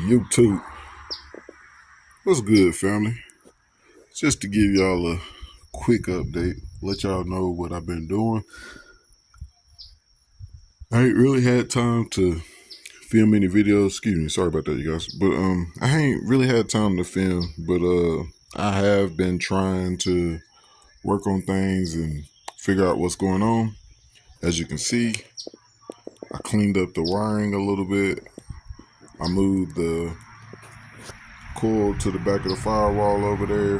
YouTube. What's good, family? Just to give y'all a quick update, let y'all know what I've been doing. I ain't really had time to film any videos. Excuse me, sorry about that, you guys. But I ain't really had time to film, but I have been trying to work on things and figure out what's going on. As you can see, I cleaned up the wiring a little bit. I moved the coil to the back of the firewall over there,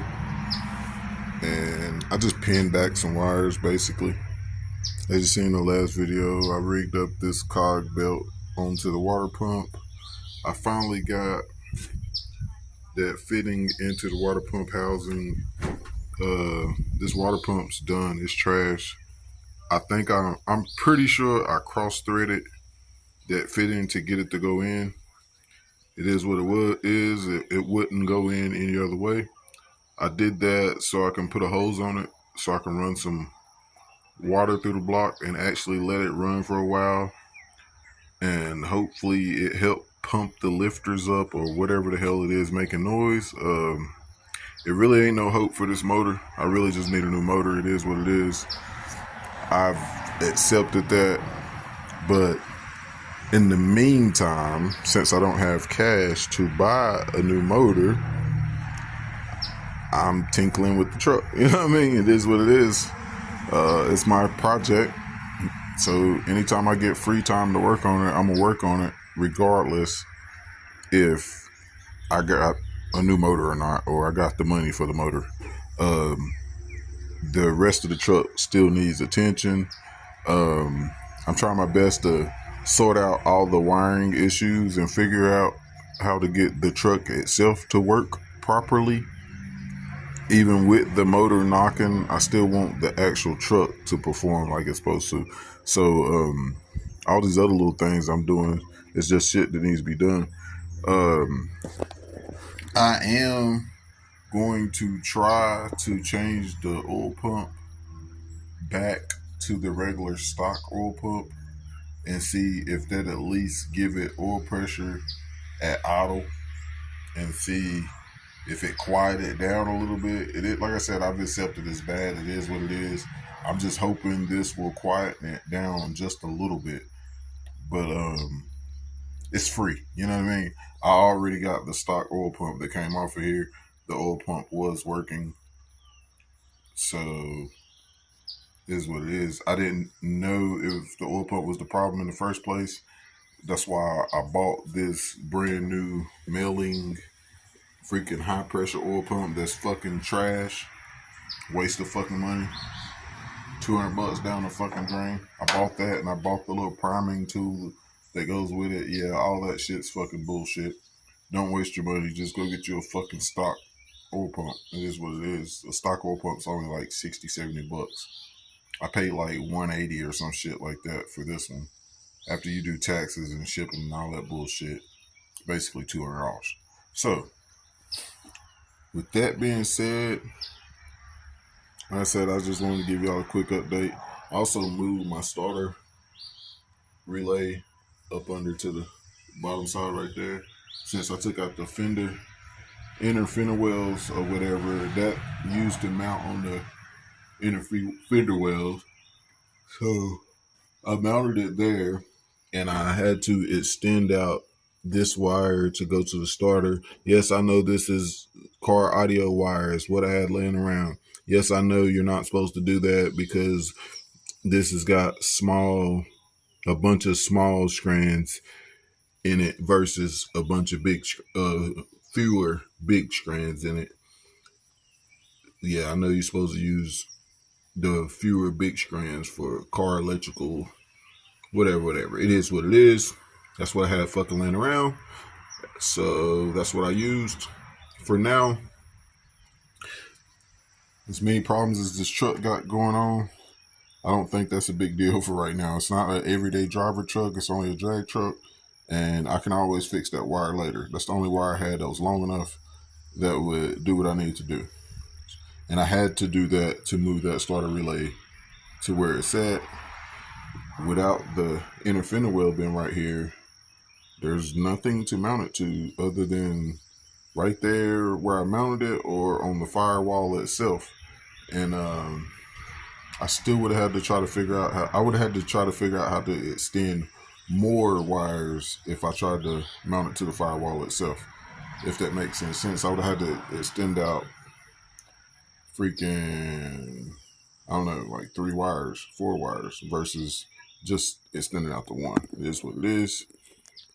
and I just pinned back some wires basically. As you seen in the last video, I rigged up this cog belt onto the water pump. I finally got that fitting into the water pump housing. This water pump's done. It's trash. I think I'm pretty sure I cross-threaded that fitting to get it to go in. It is what it is. It wouldn't go in any other way. I did that so I can put a hose on it, so I can run some water through the block and actually let it run for a while, and hopefully it helped pump the lifters up or whatever the hell it is making noise. It really ain't no hope for this motor. I really just need a new motor. It is what it is. I've accepted that, but in the meantime, since I don't have cash to buy a new motor, I'm tinkling with the truck. You know what I mean? It is what it is. It's my project. So anytime I get free time to work on it, I'm gonna work on it regardless if I got a new motor or not, or I got the money for the motor. The rest of the truck still needs attention. I'm trying my best to sort out all the wiring issues and figure out how to get the truck itself to work properly. Even with the motor knocking, I still want the actual truck to perform like it's supposed to. So all these other little things I'm doing is just shit that needs to be done. I am going to try to change the oil pump back to the regular stock oil pump and see if that at least give it oil pressure at idle and see if it quieted down a little bit. It is, like I said, I've accepted it's bad. It is what it is. I'm just hoping this will quieten it down just a little bit. But it's free. You know what I mean? I already got the stock oil pump that came off of here. The oil pump was working. So it is what it is. I didn't know if the oil pump was the problem in the first place. That's why I bought this brand new Melling freaking high pressure oil pump that's fucking trash. Waste of fucking money. $200 down the fucking drain. I bought that, and I bought the little priming tool that goes with it. Yeah, all that shit's fucking bullshit. Don't waste your money. Just go get you a fucking stock oil pump. It is what it is. A stock oil pump's only like $60-$70. I paid like $180 or some shit like that for this one. After you do taxes and shipping and all that bullshit, basically $200. So, with that being said, like I said, I just wanted to give y'all a quick update. I also moved my starter relay up under to the bottom side right there. Since I took out the inner fender wells or whatever, that used to mount on the inner fender wells. So I mounted it there, and I had to extend out this wire to go to the starter. Yes, I know this is car audio wires, what I had laying around. Yes, I know you're not supposed to do that because this has got a bunch of small strands in it versus a bunch of fewer big strands in it. Yeah, I know you're supposed to use the fewer big strands for car electrical, whatever. It is what it is. That's what I had fucking laying around. So that's what I used. For now, as many problems as this truck got going on, I don't think that's a big deal for right now. It's not an everyday driver truck. It's only a drag truck. And I can always fix that wire later. That's the only wire I had that was long enough that would do what I need to do. And I had to do that to move that starter relay to where it's at. Without the inner fender well being right here, there's nothing to mount it to other than right there where I mounted it or on the firewall itself. And I still would have had to try to figure out how to extend more wires if I tried to mount it to the firewall itself. If that makes any sense, I would have had to extend out freaking, I don't know, like 4 wires versus just extending out to one. It is what it is.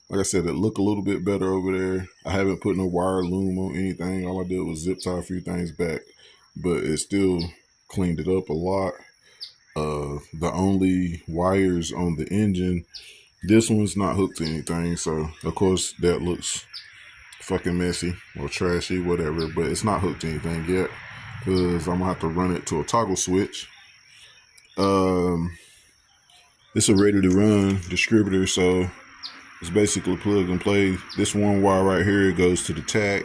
Like I said, it looked a little bit better over there. I haven't put no wire loom on anything. All I did was zip tie a few things back, but it still cleaned it up a lot. The only wires on the engine, this one's not hooked to anything, so of course that looks fucking messy or trashy, whatever, but it's not hooked to anything yet because I'm gonna have to run it to a toggle switch. It's a ready to run distributor, so it's basically plug and play. This one wire right here goes to the tach,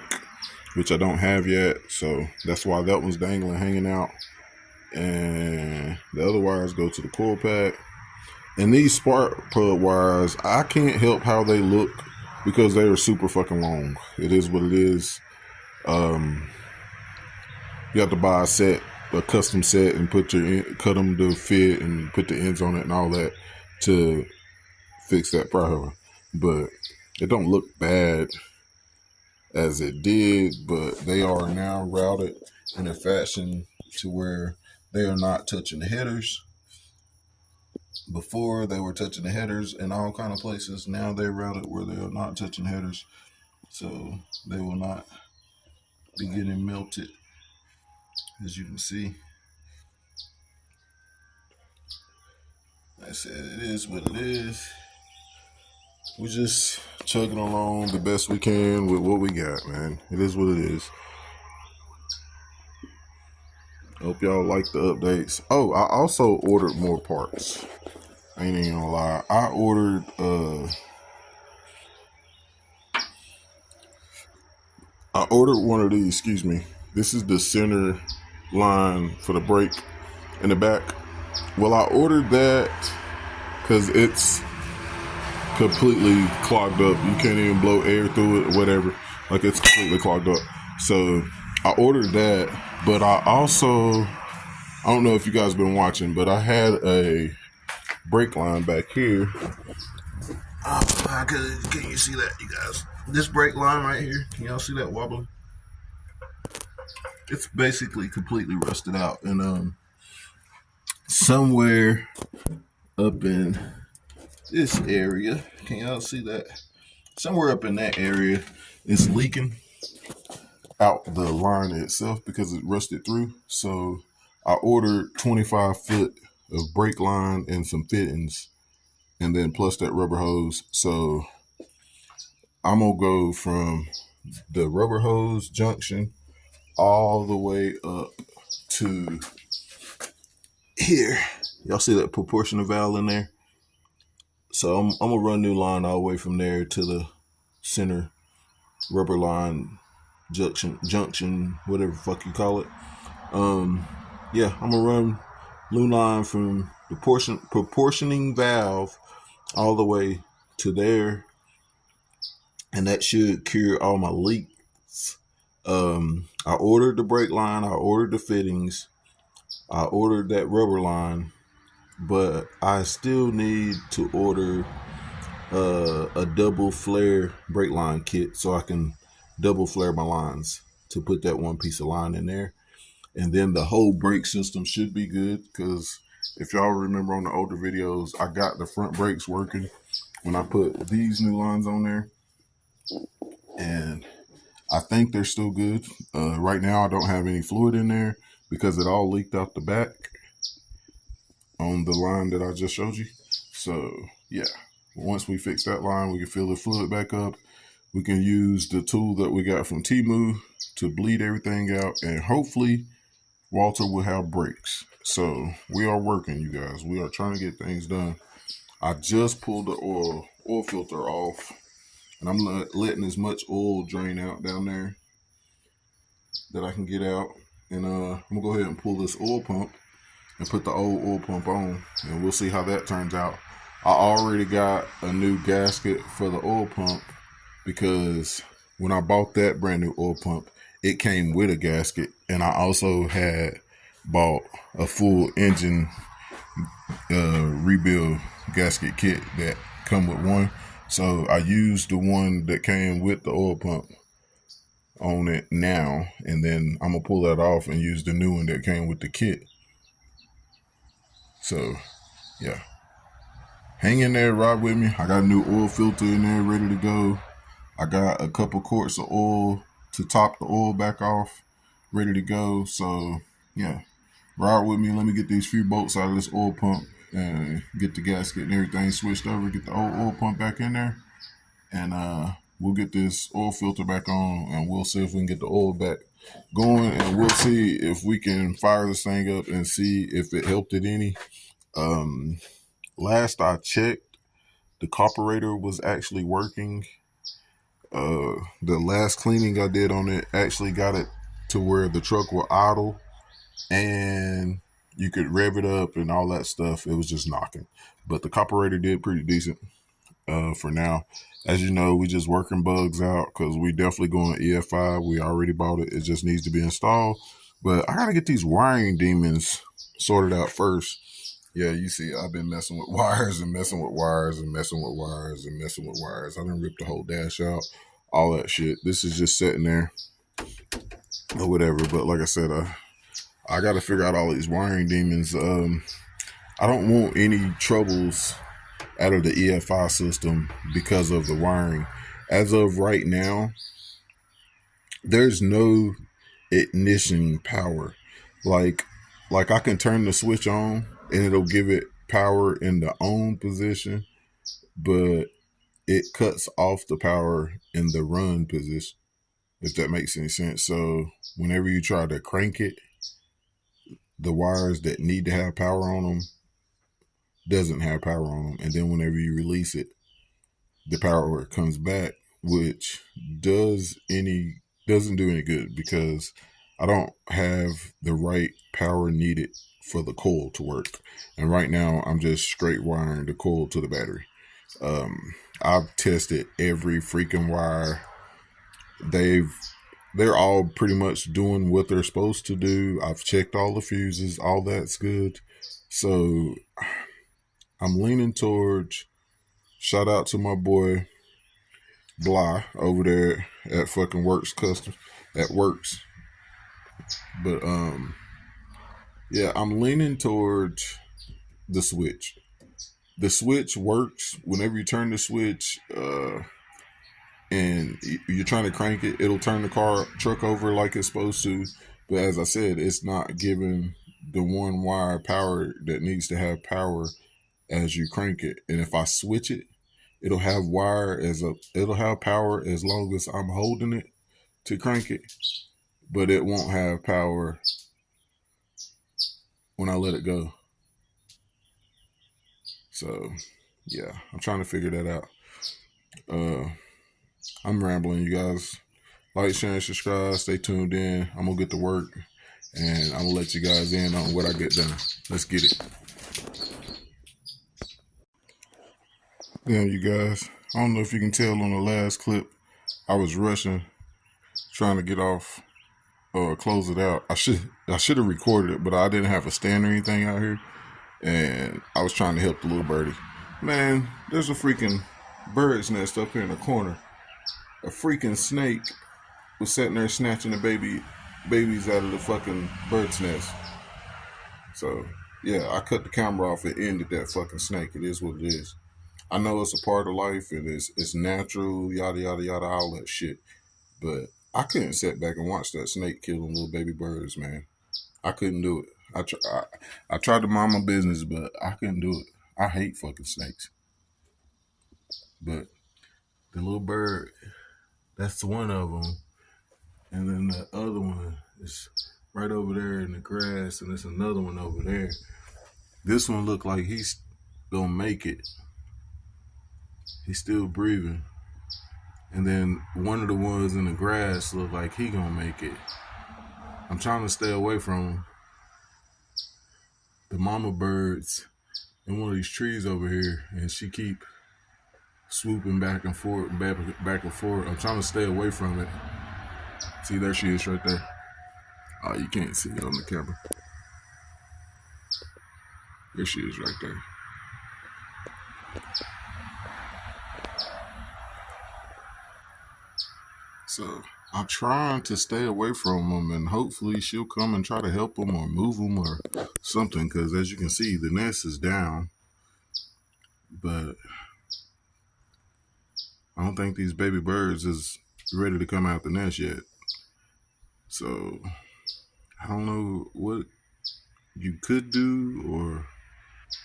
which I don't have yet, so that's why that one's dangling, hanging out. And the other wires go to the coil pack. And these spark plug wires, I can't help how they look because they are super fucking long. It is what it is. You have to buy a custom set, and cut them to fit and put the ends on it and all that to fix that problem. But it don't look bad as it did, but they are now routed in a fashion to where they are not touching the headers. Before they were touching the headers in all kind of places. Now they're routed where they are not touching headers, so they will not be getting melted, as you can see. Like I said, it is what it is. We're just chugging along the best we can with what we got, man. It is what it is. Hope y'all like the updates. Oh, I also ordered more parts. I ain't even gonna lie. I ordered one of these, excuse me. This is the center line for the brake in the back. Well, I ordered that because it's completely clogged up. You can't even blow air through it or whatever. Like, it's completely clogged up. So I ordered that, but I don't know if you guys been watching, but I had a brake line back here. Can you see that, you guys? This brake line right here, can y'all see that wobbling? It's basically completely rusted out, and somewhere up in this area, can y'all see that? Somewhere up in that area, it's leaking out the line itself because it rusted through. So I ordered 25 foot of brake line and some fittings, and then plus that rubber hose. So I'm gonna go from the rubber hose junction all the way up to here. Y'all see that proportional valve in there? So I'm gonna run new line all the way from there to the center rubber line junction, whatever the fuck you call it. Yeah, I'm gonna run new line from the proportioning valve all the way to there, and that should cure all my leaks. I ordered the brake line, I ordered the fittings, I ordered that rubber line, but I still need to order a double flare brake line kit so I can double flare my lines to put that one piece of line in there. And then the whole brake system should be good, because if y'all remember on the older videos, I got the front brakes working when I put these new lines on there, and I think they're still good. Right now I don't have any fluid in there because it all leaked out the back. on the line that I just showed you. So yeah, once we fix that line, we can fill the fluid back up. We can use the tool that we got from Temu to bleed everything out, and hopefully Walter will have brakes. So we are working, you guys. We are trying to get things done. I just pulled the oil filter off, and I'm letting as much oil drain out down there that I can get out. And I'm gonna go ahead and pull this oil pump and put the old oil pump on, and we'll see how that turns out. I already got a new gasket for the oil pump because when I bought that brand new oil pump, it came with a gasket, and I also had bought a full engine rebuild gasket kit that come with one. So I used the one that came with the oil pump on it now, and then I'm gonna pull that off and use the new one that came with the kit. So yeah, hang in there, ride with me. I got a new oil filter in there ready to go. I got a couple quarts of oil to top the oil back off, ready to go. So yeah, ride with me. Let me get these few bolts out of this oil pump and get the gasket and everything switched over. Get the old oil pump back in there, and we'll get this oil filter back on, and we'll see if we can get the oil back going, and we'll see if we can fire this thing up and see if it helped it any. Last I checked, the carburetor was actually working. The last cleaning I did on it actually got it to where the truck will idle and you could rev it up and all that stuff. It was just knocking, but the carburetor did pretty decent for now. As you know, we just working bugs out because we definitely going EFI. We already bought it. It just needs to be installed, but I gotta get these wiring demons sorted out first. Yeah, you see, I've been messing with wires and messing with wires and messing with wires and messing with wires. I done ripped the whole dash out, all that shit. This is just sitting there or whatever. But like I said, I got to figure out all these wiring demons. I don't want any troubles out of the EFI system because of the wiring. As of right now, there's no ignition power. Like I can turn the switch on and it'll give it power in the on position, but it cuts off the power in the run position, if that makes any sense. So whenever you try to crank it, the wires that need to have power on them doesn't have power on them. And then whenever you release it, the power comes back, which doesn't do any good because I don't have the right power needed for the coil to work. And right now I'm just straight wiring the coil to the battery. I've tested every freaking wire. They're all pretty much doing what they're supposed to do. I've checked all the fuses, all that's good. So I'm leaning towards, shout out to my boy Bly over there at fucking Works Custom, at Works. But yeah, I'm leaning towards the switch. The switch works whenever you turn the switch and you're trying to crank it, it'll turn the truck over like it's supposed to. But as I said, it's not giving the one wire power that needs to have power as you crank it. And if I switch it, it'll have it'll have power as long as I'm holding it to crank it, but it won't have power when I let it go. So yeah, I'm trying to figure that out. I'm rambling, you guys. Like, share, and subscribe. Stay tuned in. I'm gonna get to work, and I'm gonna let you guys in on what I get done. Let's get it. Damn, you guys. I don't know if you can tell on the last clip, I was rushing, trying to get off, close it out. I should have recorded it, but I didn't have a stand or anything out here, and I was trying to help the little birdie. Man, there's a freaking bird's nest up here in the corner. A freaking snake was sitting there snatching the babies out of the fucking bird's nest. So yeah, I cut the camera off and ended that fucking snake. It is what it is. I know it's a part of life and it's natural, yada yada yada, all that shit. But I couldn't sit back and watch that snake killing little baby birds, man. I couldn't do it. I tried to mind my business, but I couldn't do it. I hate fucking snakes. But the little bird, that's one of them. And then the other one is right over there in the grass, and there's another one over there. This one looked like he's gonna make it. He's still breathing. And then one of the ones in the grass looked like he gonna make it. I'm trying to stay away from him. The mama bird's in one of these trees over here, and she keep swooping back and forth, back and forth. I'm trying to stay away from it. See, there she is right there. Oh, you can't see it on the camera. There she is right there. So I'm trying to stay away from them, and hopefully she'll come and try to help them or move them or something, because as you can see, the nest is down. But I don't think these baby birds is ready to come out the nest yet. So I don't know what you could do or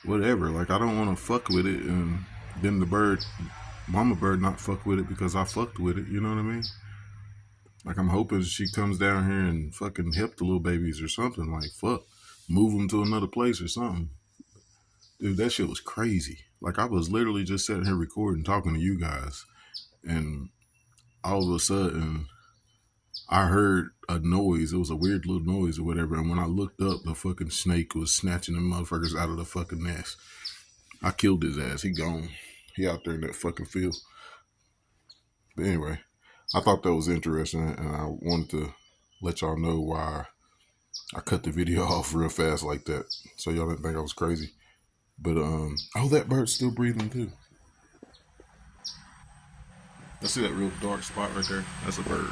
whatever. Like, I don't want to fuck with it and then the mama bird not fuck with it because I fucked with it. You know what I mean? Like, I'm hoping she comes down here and fucking help the little babies or something. Like, fuck, move them to another place or something. Dude, that shit was crazy. Like, I was literally just sitting here recording, talking to you guys, and all of a sudden, I heard a noise. It was a weird little noise or whatever. And when I looked up, the fucking snake was snatching them motherfuckers out of the fucking nest. I killed his ass. He gone. He out there in that fucking field. But anyway, I thought that was interesting, and I wanted to let y'all know why I cut the video off real fast like that, so y'all didn't think I was crazy. But oh, that bird's still breathing too. I see that real dark spot right there. That's a bird.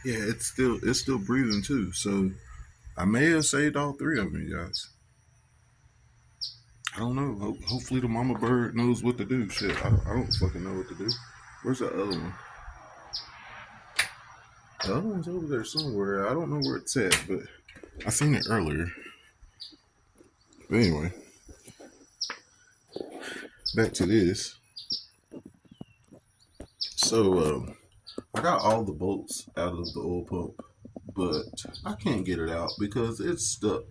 Yeah, it's still breathing too. So I may have saved all three of them, you guys. I don't know. Hopefully the mama bird knows what to do. Shit, I don't fucking know what to do. Where's the other one? The other one's over there somewhere. I don't know where it's at, but I seen it earlier. But anyway, back to this. So I got all the bolts out of the oil pump, but I can't get it out because it's stuck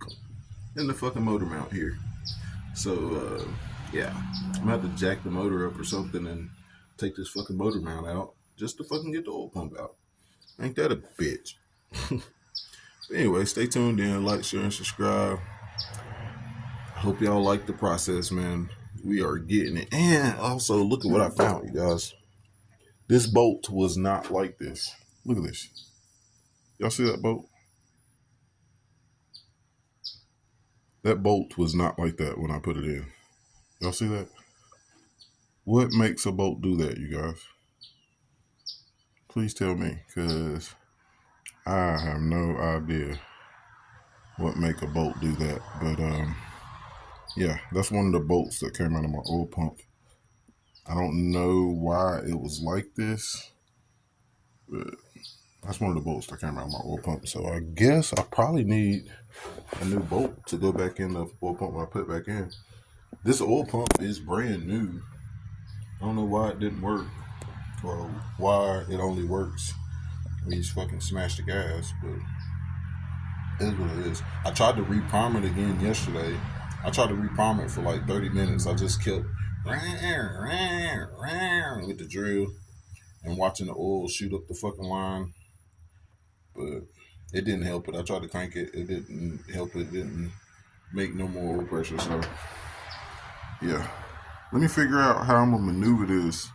in the fucking motor mount here. So yeah, I'm gonna have to jack the motor up or something and take this fucking motor mount out just to fucking get the oil pump out. Ain't that a bitch? Anyway, stay tuned in, like, share, and subscribe. I hope y'all like the process, man. We are getting it. And also, look at what I found, you guys. This bolt was not like this. Look at this. Y'all see that bolt? That bolt was not like that when I put it in. Y'all see that? What makes a bolt do that, you guys? Please tell me, because I have no idea what make a bolt do that. But yeah, that's one of the bolts that came out of my oil pump. I don't know why it was like this, but that's one of the bolts that came out of my oil pump. So I guess I probably need a new bolt to go back in the oil pump I put back in. This oil pump is brand new. I don't know why it didn't work or why it only works when you fucking smash the gas, but it is what it is. I tried to reprime it again yesterday. I tried to reprime it for like 30 minutes. I just kept with the drill and watching the oil shoot up the fucking line, but it didn't help it. I tried to crank it. It didn't help it. It didn't make no more oil pressure. So yeah, let me figure out how I'm gonna maneuver this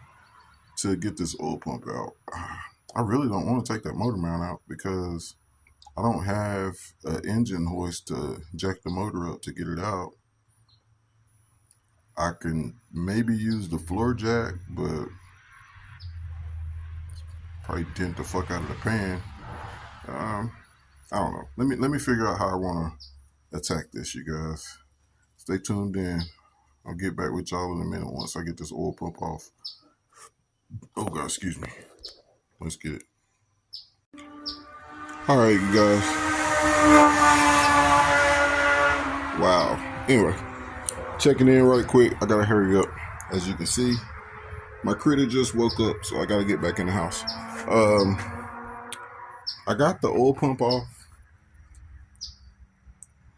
to get this oil pump out. I really don't want to take that motor mount out because I don't have an engine hoist to jack the motor up to get it out. I can maybe use the floor jack, but probably dent the fuck out of the pan. I don't know. Let me figure out how I want to attack this, you guys. Stay tuned in. I'll get back with y'all in a minute once I get this oil pump off. Oh God, excuse me. Let's get it. All right, you guys. Wow. Anyway, checking in right quick. I gotta hurry up. As you can see, my critter just woke up, so I gotta get back in the house. I got the oil pump off.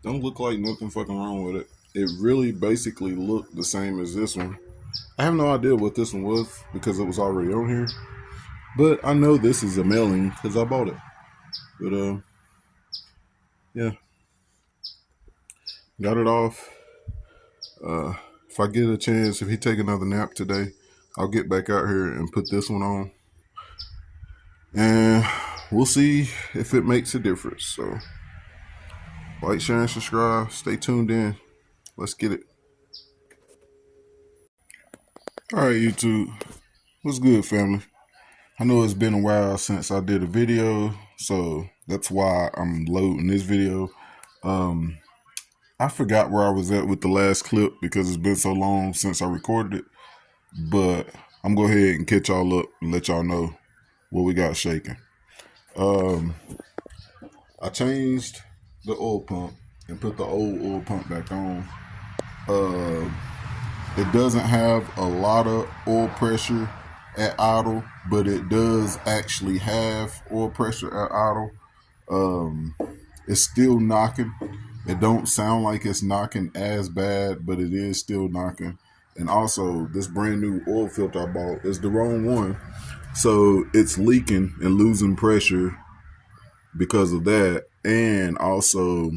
Don't look like nothing fucking wrong with it. It really basically looked the same as this one. I have no idea what this one was because it was already on here. But I know this is a mailing because I bought it. But yeah, got it off. If I get a chance, if he take another nap today, I'll get back out here and put this one on. And we'll see if it makes a difference. So like, share, and subscribe. Stay tuned in. Let's get it. All right, YouTube. What's good, family? I know it's been a while since I did a video, so that's why I'm loading this video. I forgot where I was at with the last clip because it's been so long since I recorded it. But I'm going to go ahead and catch y'all up and let y'all know what we got shaking. I changed the oil pump and put the old oil pump back on. It doesn't have a lot of oil pressure at idle, but it does actually have oil pressure at idle. It's still knocking. It don't sound like it's knocking as bad, but it is still knocking. And also, this brand new oil filter I bought is the wrong one. So it's leaking and losing pressure because of that. And also,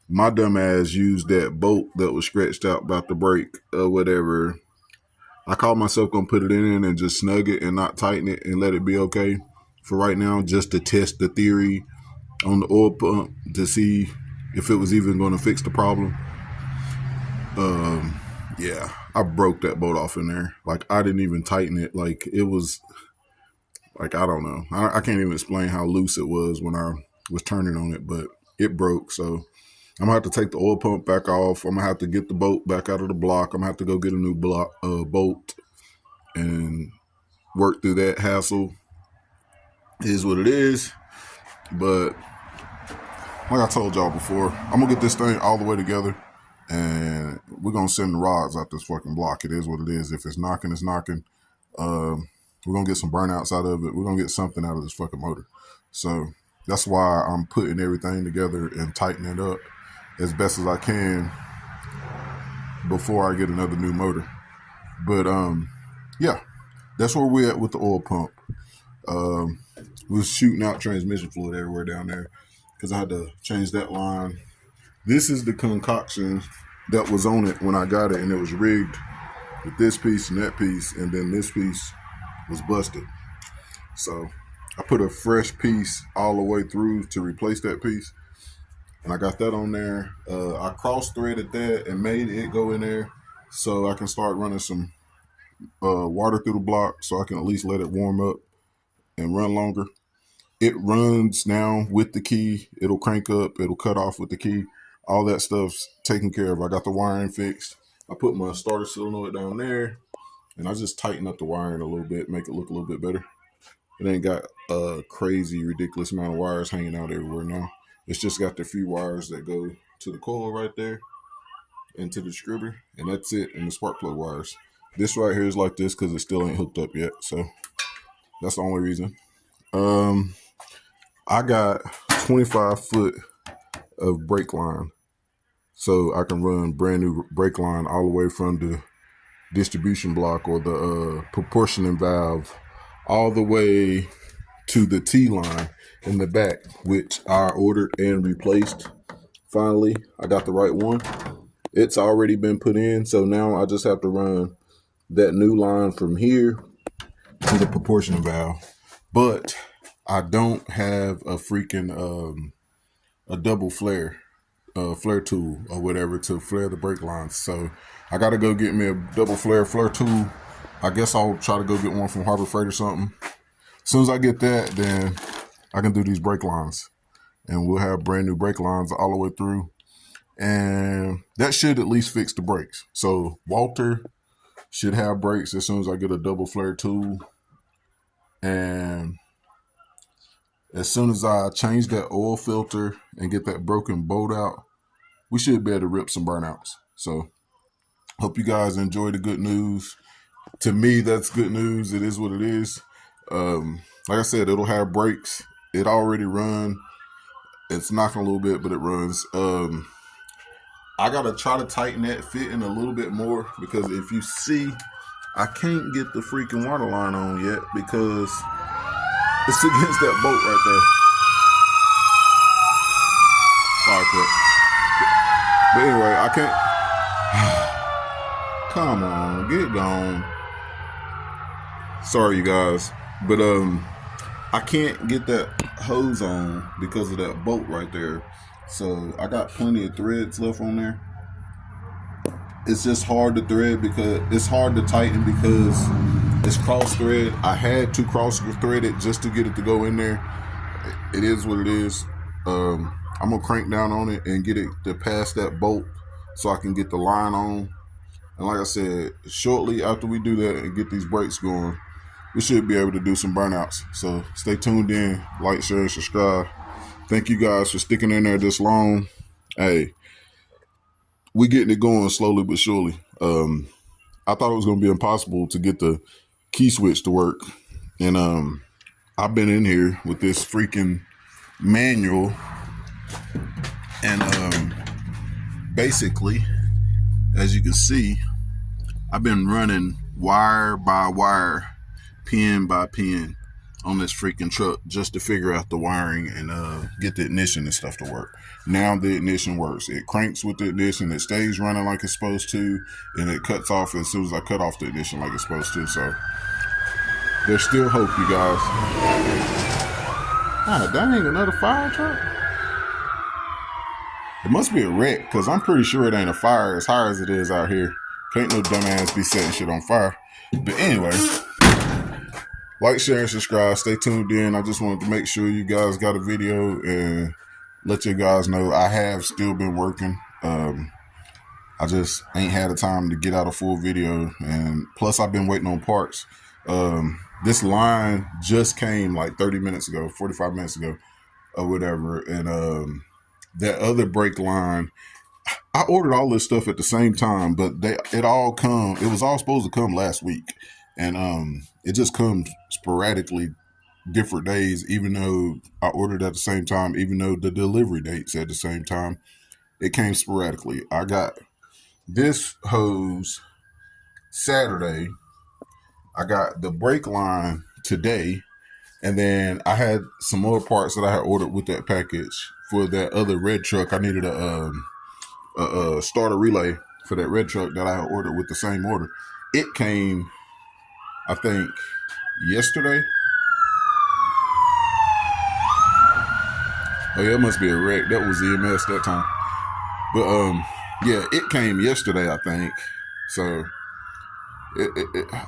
my dumb ass used that bolt that was scratched out about the brake or whatever. I called myself going to put it in and just snug it and not tighten it and let it be okay for right now, just to test the theory on the oil pump to see if it was even going to fix the problem. Yeah, I broke that bolt off in there. Like, I didn't even tighten it. Like, it was, like, I don't know. I can't even explain how loose it was when I was turning on it, but it broke. So I'm going to have to take the oil pump back off. I'm going to have to get the bolt back out of the block. I'm going to have to go get a new bolt and work through that hassle. It is what it is. But like I told y'all before, I'm going to get this thing all the way together. And we're going to send the rods out this fucking block. It is what it is. If it's knocking, it's knocking. We're going to get some burnouts out of it. We're going to get something out of this fucking motor. So that's why I'm putting everything together and tightening it up as best as I can before I get another new motor. But yeah, that's where we're at with the oil pump. We was shooting out transmission fluid everywhere down there because I had to change that line. This is the concoction that was on it when I got it, and it was rigged with this piece and that piece, and then this piece was busted. So I put a fresh piece all the way through to replace that piece, and I got that on there. I cross-threaded that and made it go in there so I can start running some water through the block so I can at least let it warm up and run longer. It runs now with the key. It'll crank up. It'll cut off with the key. All that stuff's taken care of. I got the wiring fixed. I put my starter solenoid down there, and I just tighten up the wiring a little bit, make it look a little bit better. It ain't got a crazy, ridiculous amount of wires hanging out everywhere now. It's just got the few wires that go to the coil right there and to the distributor, and that's it, and the spark plug wires. This right here is like this because it still ain't hooked up yet, so that's the only reason. I got 25 foot of brake line, so I can run brand new brake line all the way from the distribution block or the proportioning valve all the way to the T line in the back, which I ordered and replaced. Finally, I got the right one. It's already been put in, so now I just have to run that new line from here to the proportioning valve. But I don't have a freaking a double flare tool or whatever to flare the brake lines. So I got to go get me a double flare tool. I guess I'll try to go get one from Harbor Freight or something. As soon as I get that, then I can do these brake lines, and we'll have brand new brake lines all the way through. And that should at least fix the brakes. So Walter should have brakes as soon as I get a double flare tool. And as soon as I change that oil filter and get that broken bolt out, we should be able to rip some burnouts. So hope you guys enjoy the good news. To me, that's good news. It is what it is. Like I said, it'll have brakes. It already run. It's knocking a little bit, but it runs. I gotta try to tighten that fitting a little bit more, because if you see, I can't get the freaking water line on yet because it's against that bolt right there. Fire truck. But anyway, I can't. Come on, get gone. Sorry, you guys, but I can't get that hose on because of that bolt right there. So I got plenty of threads left on there. It's just hard to thread because it's hard to tighten because it's cross thread. I had to cross thread it just to get it to go in there. It is what it is. I'm gonna crank down on it and get it to pass that bolt so I can get the line on. And like I said, shortly after we do that and get these brakes going, we should be able to do some burnouts. So stay tuned in, like, share, and subscribe. Thank you guys for sticking in there this long. Hey, we getting it going slowly but surely. I thought it was going to be impossible to get the key switch to work. And I've been in here with this freaking manual. And basically, as you can see, I've been running wire by wire, pin by pin on this freaking truck just to figure out the wiring and get the ignition and stuff to work. Now the ignition works. It cranks with the ignition. It stays running like it's supposed to, and it cuts off as soon as I cut off the ignition like it's supposed to. So there's still hope, you guys. Ah, dang, another fire truck? It must be a wreck, because I'm pretty sure it ain't a fire as high as it is out here. Can't no dumbass be setting shit on fire. But anyway, like, share, and subscribe. Stay tuned in. I just wanted to make sure you guys got a video and let you guys know I have still been working. I just ain't had the time to get out a full video. And plus, I've been waiting on parts. This line just came like 30 minutes ago, 45 minutes ago, or whatever. And that other brake line, I ordered all this stuff at the same time, but it was all supposed to come last week. And it just comes sporadically different days, even though I ordered at the same time, even though the delivery date's at the same time. It came sporadically. I got this hose Saturday. I got the brake line today. And then I had some more parts that I had ordered with that package for that other red truck. I needed a starter relay for that red truck that I had ordered with the same order. It came, I think, yesterday. Oh yeah, it must be a wreck. That was EMS that time. But yeah, it came yesterday, I think. So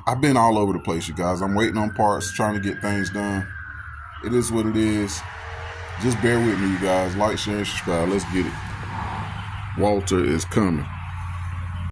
I've been all over the place, you guys. I'm waiting on parts, trying to get things done. It is what it is. Just bear with me, you guys. Like, share, and subscribe. Let's get it. Walter is coming.